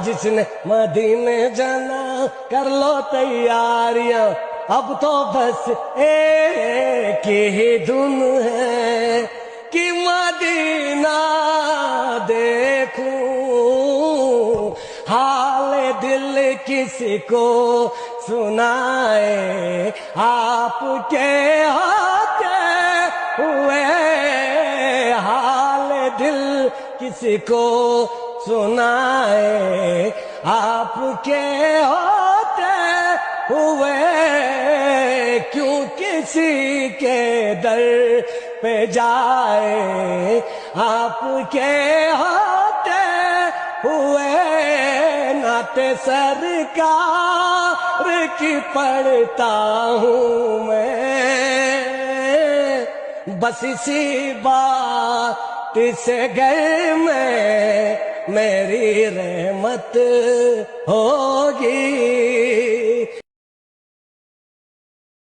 جس نے مدینے جانا کر لو تیاریاں، اب تو بس ایک ہی دھن ہے کہ مدینہ دیکھوں، حال دل کسی کو سنائے، آپ کے ہوتے ہوئے حال دل کسی کو سنائے، آپ کے ہوتے ہوئے کیوں کسی کے در پہ جائے، آپ کے ہوتے ہوئے نعت سرکار کی پڑھتا ہوں میں، بس اسی بات سے گھر میں میری رحمت ہوگی